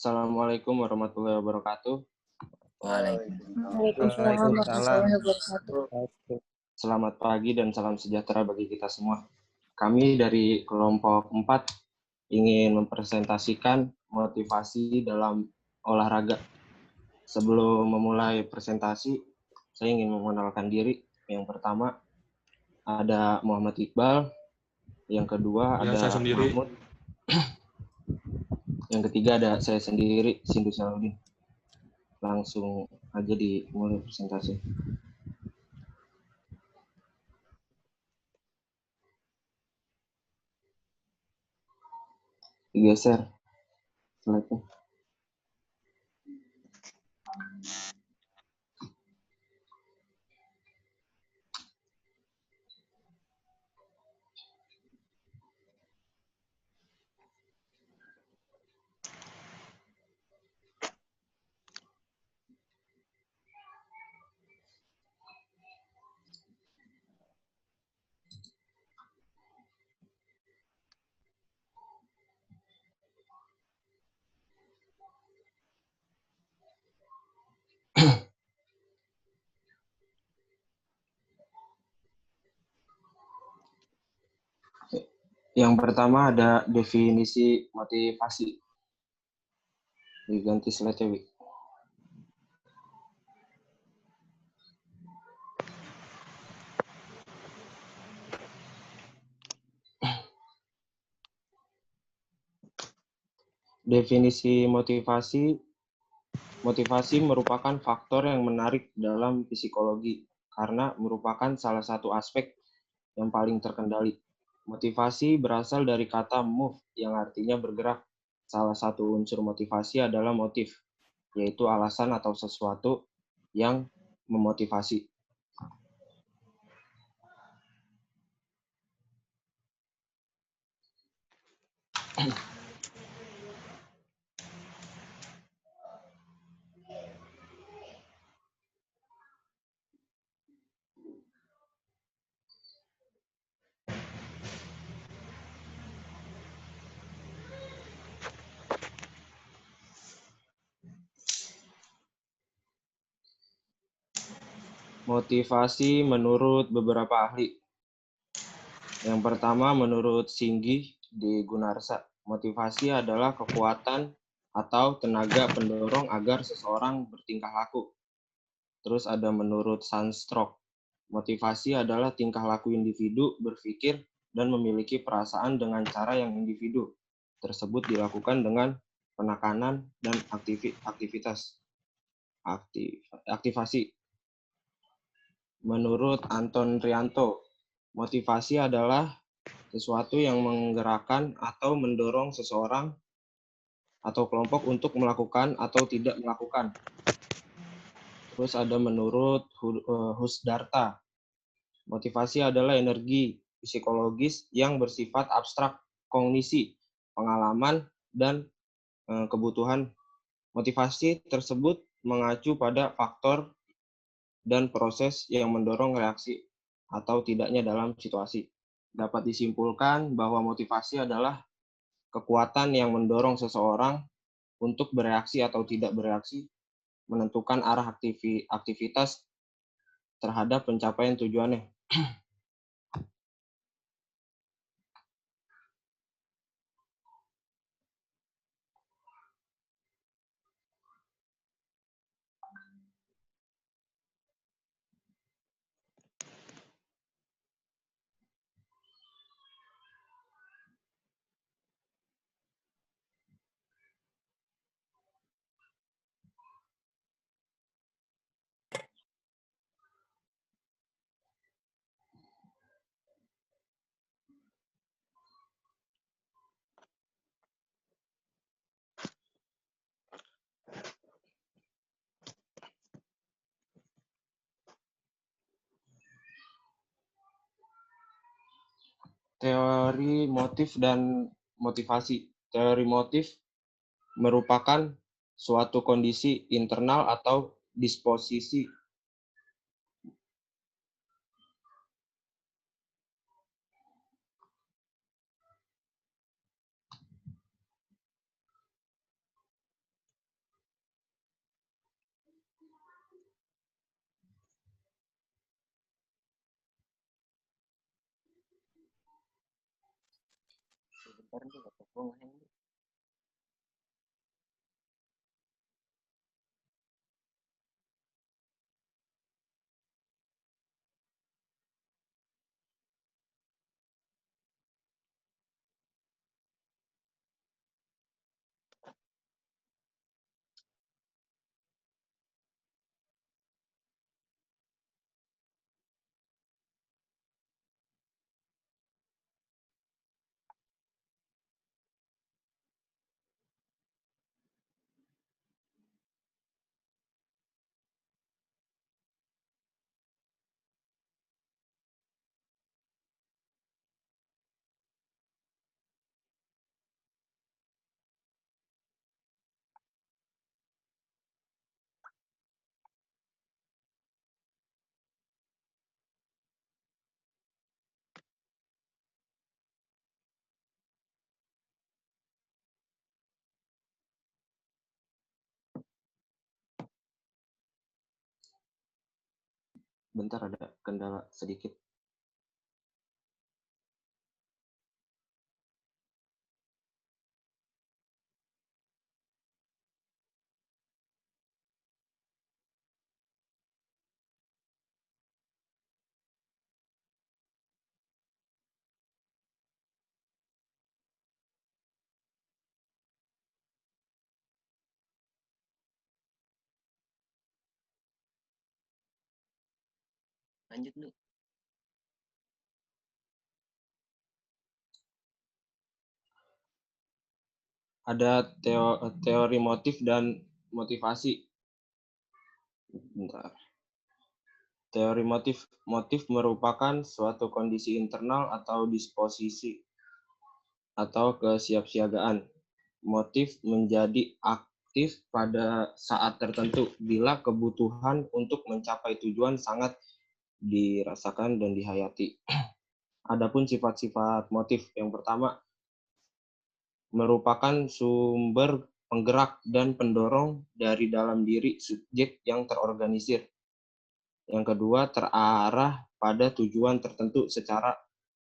Assalamualaikum warahmatullahi wabarakatuh. Waalaikumsalam warahmatullahi wabarakatuh. Selamat pagi dan salam sejahtera bagi kita semua. Kami dari kelompok 4 ingin mempresentasikan motivasi dalam olahraga. Sebelum memulai presentasi, saya ingin mengenalkan diri. Yang pertama ada Muhammad Iqbal, yang kedua ada Mahmud, yang ketiga ada saya sendiri, Sindu Salahuddin. Langsung aja dimulai presentasi. Digeser slide-nya. Yang pertama ada definisi motivasi. Diganti slide-nya, Wi. Definisi motivasi merupakan faktor yang menarik dalam psikologi karena merupakan salah satu aspek yang paling terkendali. Motivasi berasal dari kata move yang artinya bergerak. Salah satu unsur motivasi adalah motif, yaitu alasan atau sesuatu yang memotivasi. Motivasi menurut beberapa ahli. Yang pertama menurut Singgih di Gunarsa, motivasi adalah kekuatan atau tenaga pendorong agar seseorang bertingkah laku. Terus ada menurut Sandstrom, motivasi adalah tingkah laku individu berpikir dan memiliki perasaan dengan cara yang individu tersebut dilakukan dengan penekanan dan aktivasi. Menurut Anton Rianto, motivasi adalah sesuatu yang menggerakkan atau mendorong seseorang atau kelompok untuk melakukan atau tidak melakukan. Terus ada menurut Husdarta, motivasi adalah energi psikologis yang bersifat abstrak, kognisi, pengalaman, dan kebutuhan. Motivasi tersebut mengacu pada faktor dan proses yang mendorong reaksi atau tidaknya dalam situasi. Dapat disimpulkan bahwa motivasi adalah kekuatan yang mendorong seseorang untuk bereaksi atau tidak bereaksi, menentukan arah aktivitas terhadap pencapaian tujuannya. Teori motif dan motivasi. Teori motif merupakan suatu kondisi internal atau disposisi Bentar, ada kendala sedikit. Lanjut nih. Ada teori motif dan motivasi. Bentar. Teori motif merupakan suatu kondisi internal atau disposisi atau kesiapsiagaan. Motif menjadi aktif pada saat tertentu bila kebutuhan untuk mencapai tujuan sangat dirasakan dan dihayati. Adapun sifat-sifat motif, yang pertama merupakan sumber penggerak dan pendorong dari dalam diri subjek yang terorganisir. Yang kedua, terarah pada tujuan tertentu secara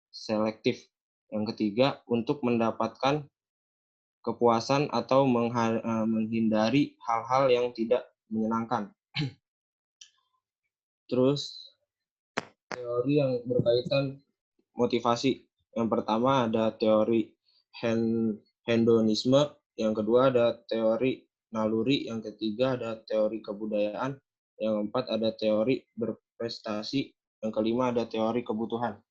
selektif. Yang ketiga, untuk mendapatkan kepuasan atau menghindari hal-hal yang tidak menyenangkan. Terus, teori yang berkaitan motivasi. Yang pertama ada teori hedonisme, yang kedua ada teori naluri, yang ketiga ada teori kebudayaan, yang keempat ada teori berprestasi, yang kelima ada teori kebutuhan.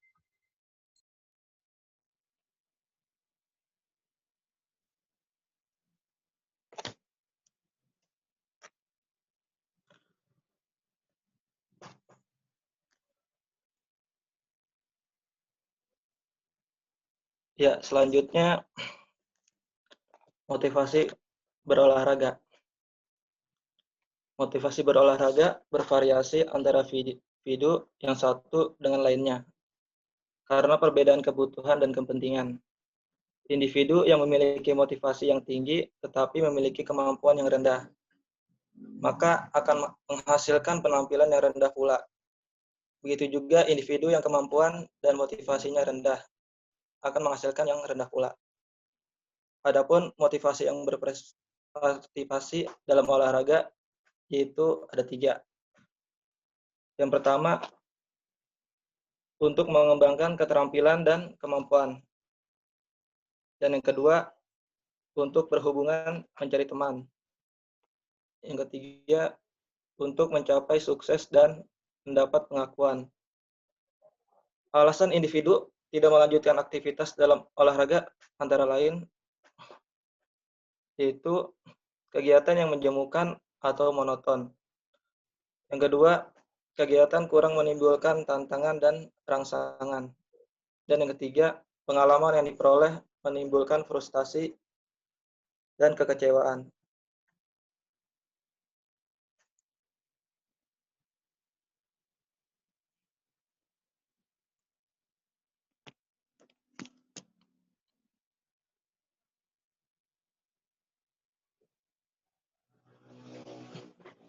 Ya, selanjutnya motivasi berolahraga. Motivasi berolahraga bervariasi antara individu yang satu dengan lainnya karena perbedaan kebutuhan dan kepentingan. Individu yang memiliki motivasi yang tinggi tetapi memiliki kemampuan yang rendah, maka akan menghasilkan penampilan yang rendah pula. Begitu juga individu yang kemampuan dan motivasinya rendah akan menghasilkan yang rendah pula. Adapun motivasi yang berpartisipasi dalam olahraga yaitu ada 3. Yang pertama, untuk mengembangkan keterampilan dan kemampuan. Dan yang kedua, untuk berhubungan mencari teman. Yang ketiga, untuk mencapai sukses dan mendapat pengakuan. Alasan individu tidak melanjutkan aktivitas dalam olahraga antara lain yaitu kegiatan yang menjemukan atau monoton. Yang kedua, kegiatan kurang menimbulkan tantangan dan rangsangan. Dan yang ketiga, pengalaman yang diperoleh menimbulkan frustasi dan kekecewaan.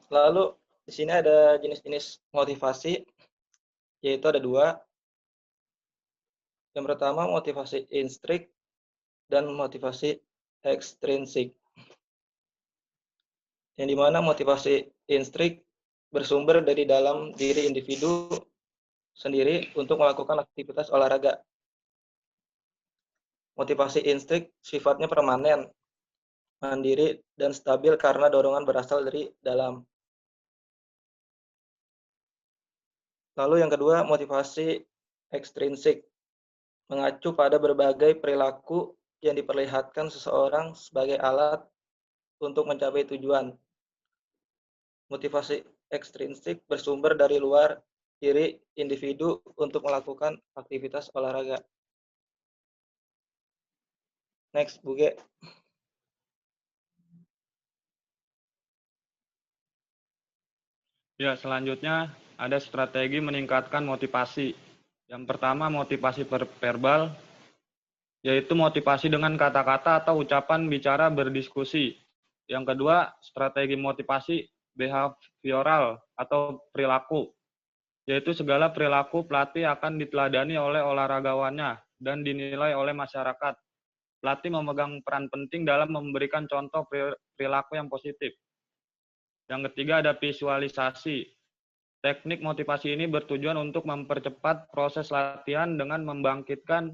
Lalu di sini ada jenis-jenis motivasi, yaitu ada 2. Yang pertama motivasi instrik dan motivasi ekstrinsik. Yang dimana motivasi instrik bersumber dari dalam diri individu sendiri untuk melakukan aktivitas olahraga. Motivasi instrik sifatnya permanen, mandiri, dan stabil karena dorongan berasal dari dalam. Lalu yang kedua, motivasi ekstrinsik, mengacu pada berbagai perilaku yang diperlihatkan seseorang sebagai alat untuk mencapai tujuan. Motivasi ekstrinsik bersumber dari luar diri individu untuk melakukan aktivitas olahraga. Next, Bu Ge. Ya, selanjutnya ada strategi meningkatkan motivasi. Yang pertama, motivasi verbal, yaitu motivasi dengan kata-kata atau ucapan bicara berdiskusi. Yang kedua, strategi motivasi behavioral atau perilaku, yaitu segala perilaku pelatih akan diteladani oleh olahragawannya dan dinilai oleh masyarakat. Pelatih memegang peran penting dalam memberikan contoh perilaku yang positif. Yang ketiga ada visualisasi. Teknik motivasi ini bertujuan untuk mempercepat proses latihan dengan membangkitkan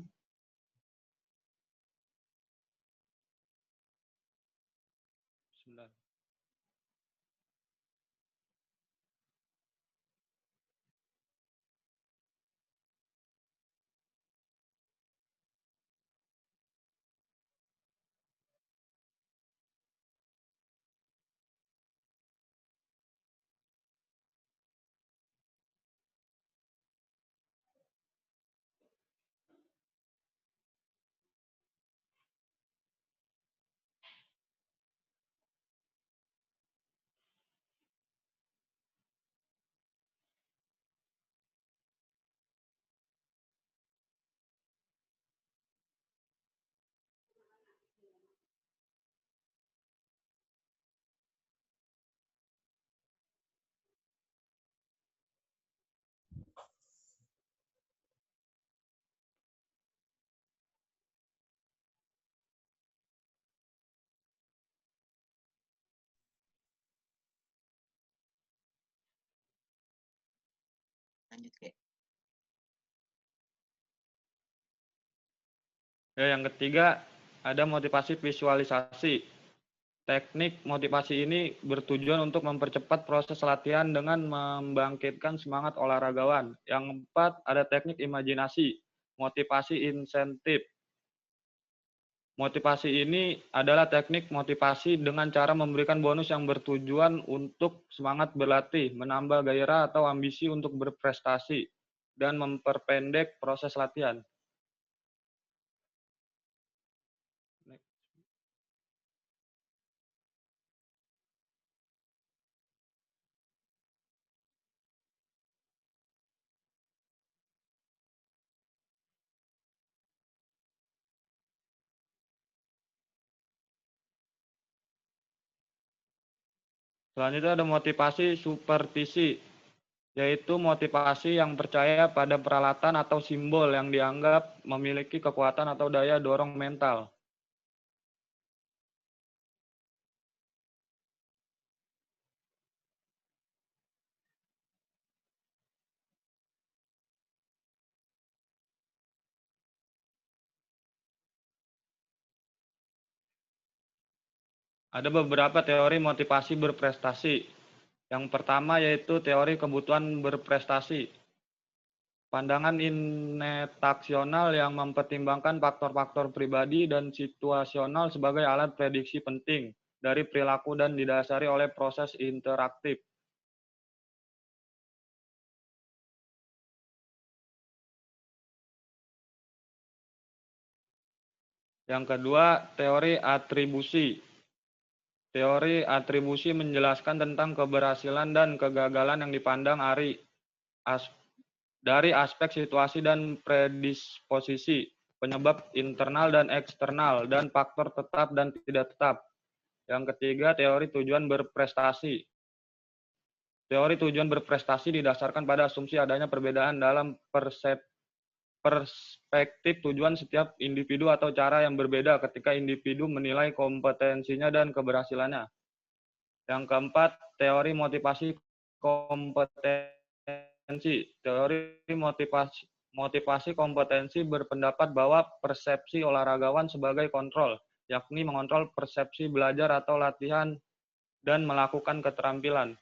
Lanjut, Ge. Ya, yang ketiga ada motivasi visualisasi. Teknik motivasi ini bertujuan untuk mempercepat proses latihan dengan membangkitkan semangat olahragawan. Yang keempat ada teknik imajinasi, motivasi insentif. Motivasi ini adalah teknik motivasi dengan cara memberikan bonus yang bertujuan untuk semangat berlatih, menambah gairah atau ambisi untuk berprestasi, dan memperpendek proses latihan. Selanjutnya ada motivasi supervisi, yaitu motivasi yang percaya pada peralatan atau simbol yang dianggap memiliki kekuatan atau daya dorong mental. Ada beberapa teori motivasi berprestasi. Yang pertama yaitu teori kebutuhan berprestasi. Pandangan intaksional yang mempertimbangkan faktor-faktor pribadi dan situasional sebagai alat prediksi penting dari perilaku dan didasari oleh proses interaktif. Yang kedua, teori atribusi. Teori atribusi menjelaskan tentang keberhasilan dan kegagalan yang dipandang dari aspek situasi dan predisposisi, penyebab internal dan eksternal, dan faktor tetap dan tidak tetap. Yang ketiga, teori tujuan berprestasi. Teori tujuan berprestasi didasarkan pada asumsi adanya perbedaan dalam persepsi perspektif tujuan setiap individu atau cara yang berbeda ketika individu menilai kompetensinya dan keberhasilannya. Yang keempat, teori motivasi kompetensi. Teori motivasi kompetensi berpendapat bahwa persepsi olahragawan sebagai kontrol, yakni mengontrol persepsi belajar atau latihan dan melakukan keterampilan.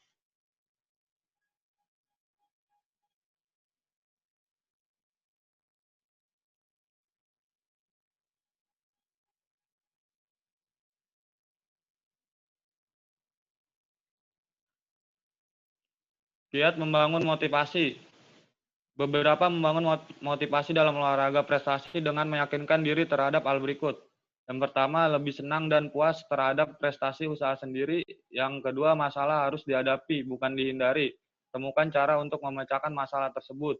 Kiat membangun motivasi. Beberapa membangun motivasi dalam olahraga prestasi dengan meyakinkan diri terhadap hal berikut. Yang pertama, lebih senang dan puas terhadap prestasi usaha sendiri. Yang kedua, masalah harus dihadapi, bukan dihindari. Temukan cara untuk memecahkan masalah tersebut.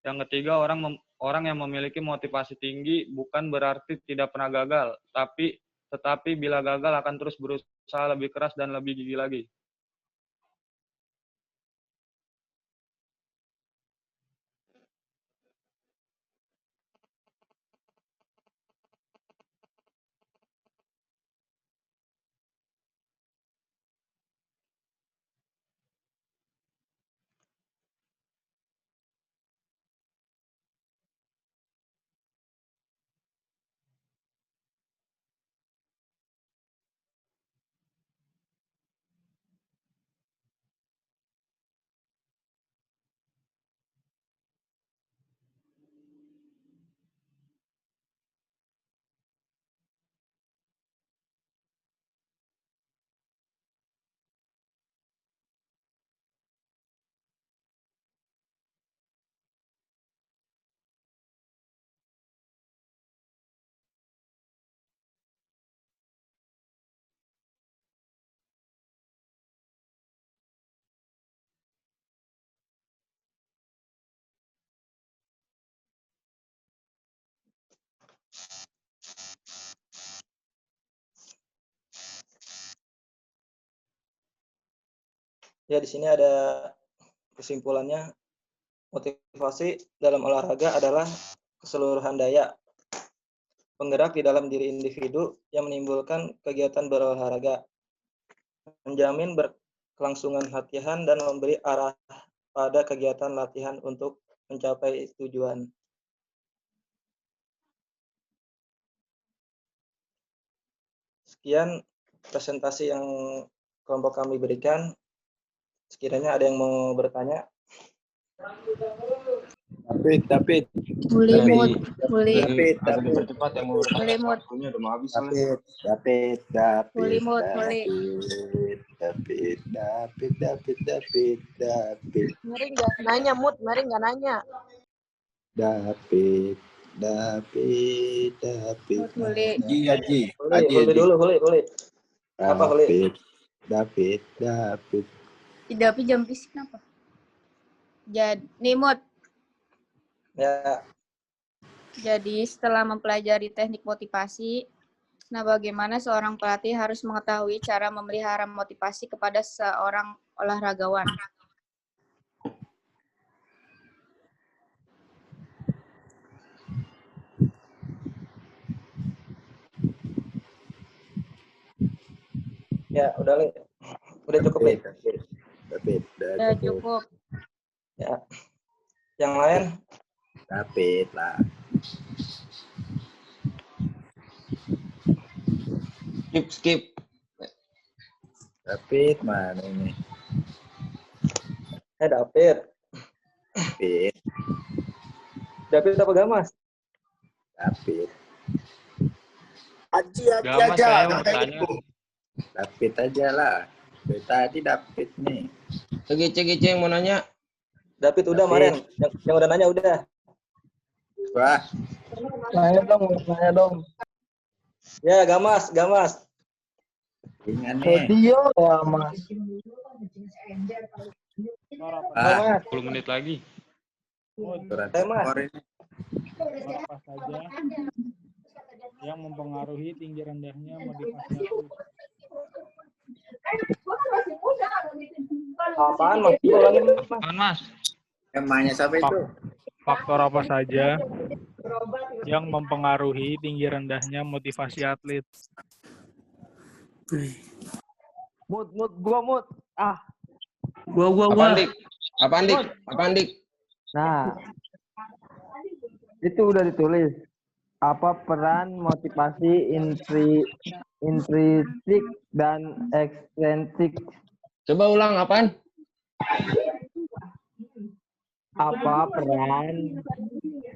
Yang ketiga, orang yang memiliki motivasi tinggi bukan berarti tidak pernah gagal, tetapi bila gagal akan terus berusaha lebih keras dan lebih gigih lagi. Ya, di sini ada kesimpulannya. Motivasi dalam olahraga adalah keseluruhan daya penggerak di dalam diri individu yang menimbulkan kegiatan berolahraga, menjamin berkelangsungan latihan dan memberi arah pada kegiatan latihan untuk mencapai tujuan. Sekian presentasi yang kelompok kami berikan. Sekiranya ada yang mau bertanya. David. Boleh David. cepat yang mau bertanya. Waktunya udah mau habis. David. Mari nggak nanya, mari nggak nanya. David. Haji dulu. Apa boleh? David. Tapi jam bisik kenapa? Jadi Mut. Ya. Jadi setelah mempelajari teknik motivasi, nah bagaimana seorang pelatih harus mengetahui cara memelihara motivasi kepada seorang olahragawan? Ya, udah cukup nih. David. Ya cukup. Ya. Yang lain? David lah. Skip. David mana ini? David. David apa Gamas? David. Gamas saya mau tanya. David aja lah. Dari tadi David nih. Gece yang mau nanya. David udah kemarin. Yang udah nanya udah. Wah. Nanya dong. Ya, Gamas. Ingat nih. Dia Gamas. 10 menit lagi. Apa saja yang mempengaruhi tinggi rendahnya motivasi aku? Apaan Mas? Ulangin Mas. Apaan Mas? Emangnya siapa itu? faktor apa saja yang mempengaruhi tinggi rendahnya motivasi atlet? Gua. Apaan, Dik? Apaan, Dik? Nah, itu udah ditulis. Apa peran motivasi intrinsik dan ekstrinsik? Coba ulang, apaan? Apa peran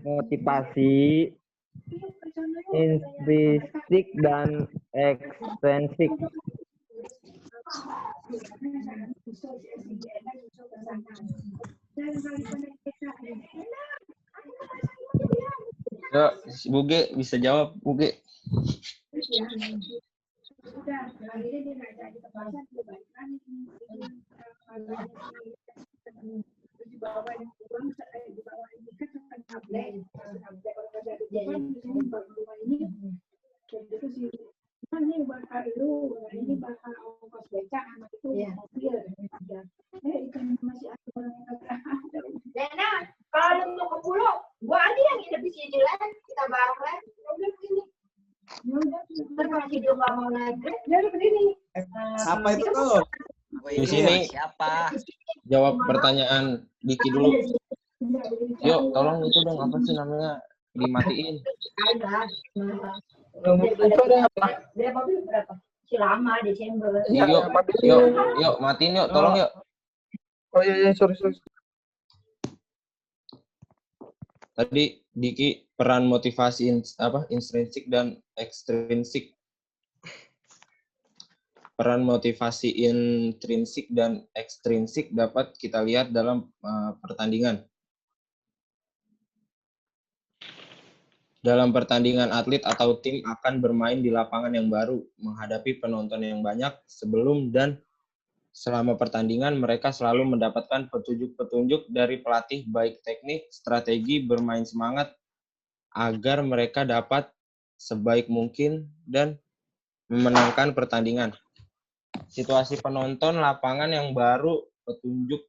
motivasi intrinsik dan ekstrinsik? Yuk, Buge bisa jawab, Buge. Kalau mau ke pulau, gua aja yang nginep di sini lah, kita bareng lah. Udah begini. Ntar kalau video nggak mau naik, jadi begini. Apa itu tuh? Di sini Siapa? jawab pertanyaan Diki dulu. Yuk, tolong itu dong, apa sih namanya? Dimatiin. Dia mobil berapa? Si lama Desember. Yuk, matiin yuk, tolong yuk. Oh iya, sorry. Tadi Diki peran motivasi intrinsik dan ekstrinsik. Peran motivasi intrinsik dan ekstrinsik dapat kita lihat dalam pertandingan. Dalam pertandingan, atlet atau tim akan bermain di lapangan yang baru, menghadapi penonton yang banyak. Sebelum dan selama pertandingan, mereka selalu mendapatkan petunjuk-petunjuk dari pelatih, baik teknik, strategi, bermain semangat, agar mereka dapat sebaik mungkin dan memenangkan pertandingan. Situasi penonton lapangan yang baru, petunjuk,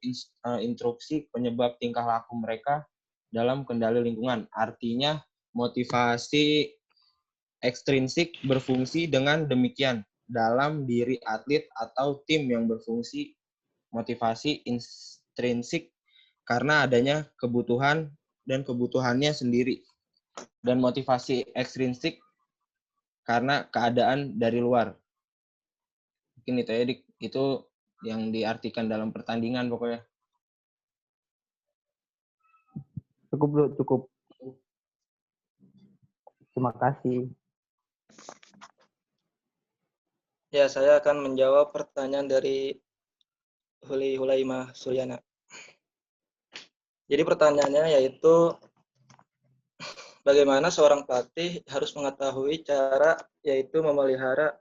instruksi, penyebab tingkah laku mereka dalam kendali lingkungan. Artinya, motivasi ekstrinsik berfungsi dengan demikian dalam diri atlet atau tim yang berfungsi motivasi intrinsik karena adanya kebutuhan dan kebutuhannya sendiri, dan motivasi ekstrinsik karena keadaan dari luar. Mungkin itu ya, Dik. Itu yang diartikan dalam pertandingan pokoknya. Cukup, Bro, cukup. Terima kasih. Ya, saya akan menjawab pertanyaan dari Hulaimah Suryana. Jadi pertanyaannya yaitu, bagaimana seorang pelatih harus mengetahui cara yaitu memelihara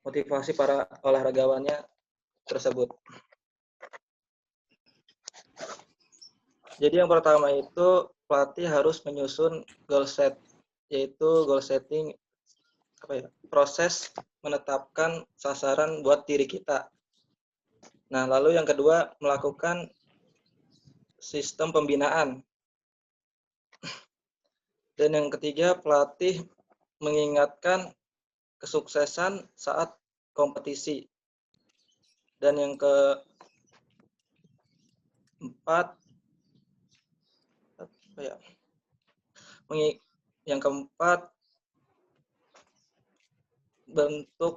motivasi para olahragawannya tersebut. Jadi yang pertama itu pelatih harus menyusun goal set, yaitu goal setting proses menetapkan sasaran buat diri kita. Nah, lalu yang kedua melakukan sistem pembinaan. Dan yang ketiga pelatih mengingatkan kesuksesan saat kompetisi. Dan yang keempat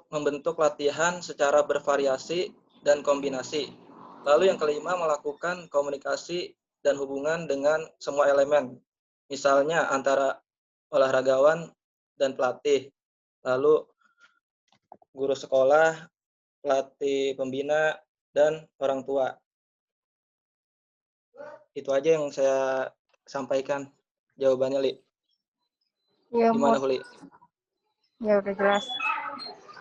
membentuk latihan secara bervariasi dan kombinasi. Lalu yang kelima melakukan komunikasi dan hubungan dengan semua elemen. Misalnya antara olahragawan dan pelatih. Lalu guru sekolah, pelatih pembina, dan orang tua. Itu aja yang saya sampaikan jawabannya, Li. Ya, Gimana, Huli? Ya, udah jelas.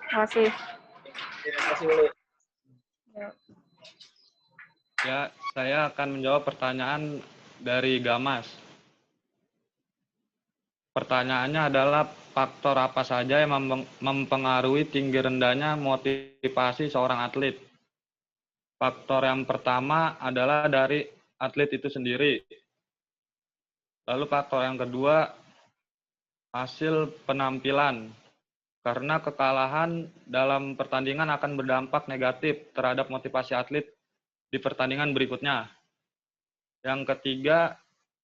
Terima kasih. Terima kasih, Huli. Ya, saya akan menjawab pertanyaan dari Gamas. Pertanyaannya adalah faktor apa saja yang mempengaruhi tinggi rendahnya motivasi seorang atlet. Faktor yang pertama adalah dari atlet itu sendiri. Lalu faktor yang kedua, hasil penampilan. Karena kekalahan dalam pertandingan akan berdampak negatif terhadap motivasi atlet di pertandingan berikutnya.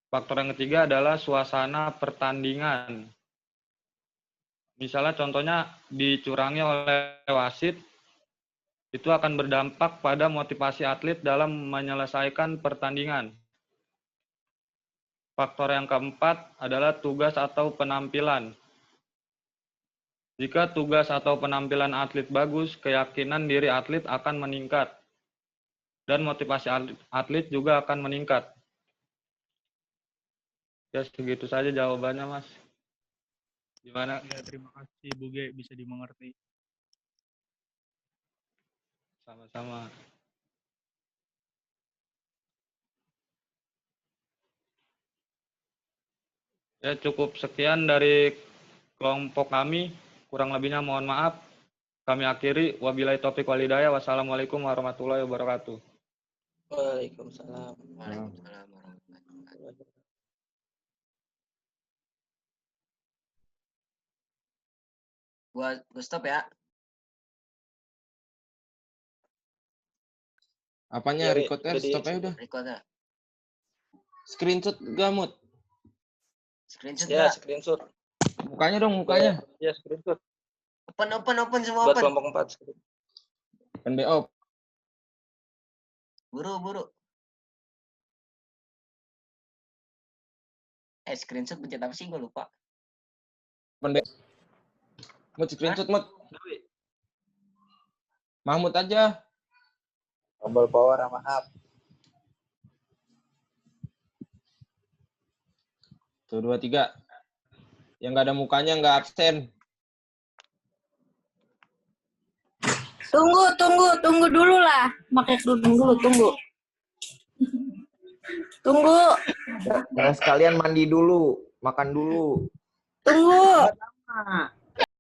Faktor yang ketiga adalah suasana pertandingan. Misalnya contohnya dicurangi oleh wasit, itu akan berdampak pada motivasi atlet dalam menyelesaikan pertandingan. Faktor yang keempat adalah tugas atau penampilan. Jika tugas atau penampilan atlet bagus, keyakinan diri atlet akan meningkat. Dan motivasi atlet juga akan meningkat. Ya, segitu saja jawabannya, Mas. Gimana? Ya, terima kasih Bu Ge, bisa dimengerti. Sama-sama. Ya, cukup sekian dari kelompok kami. Kurang lebihnya mohon maaf. Kami akhiri. Wabillahi taufiq wal hidayah. Wassalamualaikum warahmatullahi wabarakatuh. Waalaikumsalam. Waalaikumsalam warahmatullahi wabarakatuh. Gua stop ya. Apanya? Ya, Record ya? Stop aja udah. Record ya. Screenshot gamut. Screenshot Ya, ya. screenshot. Mukanya dong, mukanya. Ya, screenshot. Open semua Buat open. kelompok 4. Kan BO. Buru. Screenshot pencet apa sih? Gue lupa. Kan BO. Mut screenshot, Mut. Mahmud aja. Tombol power sama up. Tuh, 2, 3. Yang nggak ada mukanya nggak absen. Tunggu dulu lah. Pakai kerudung dulu, tunggu. Nah, sekalian mandi dulu, makan dulu. Tunggu.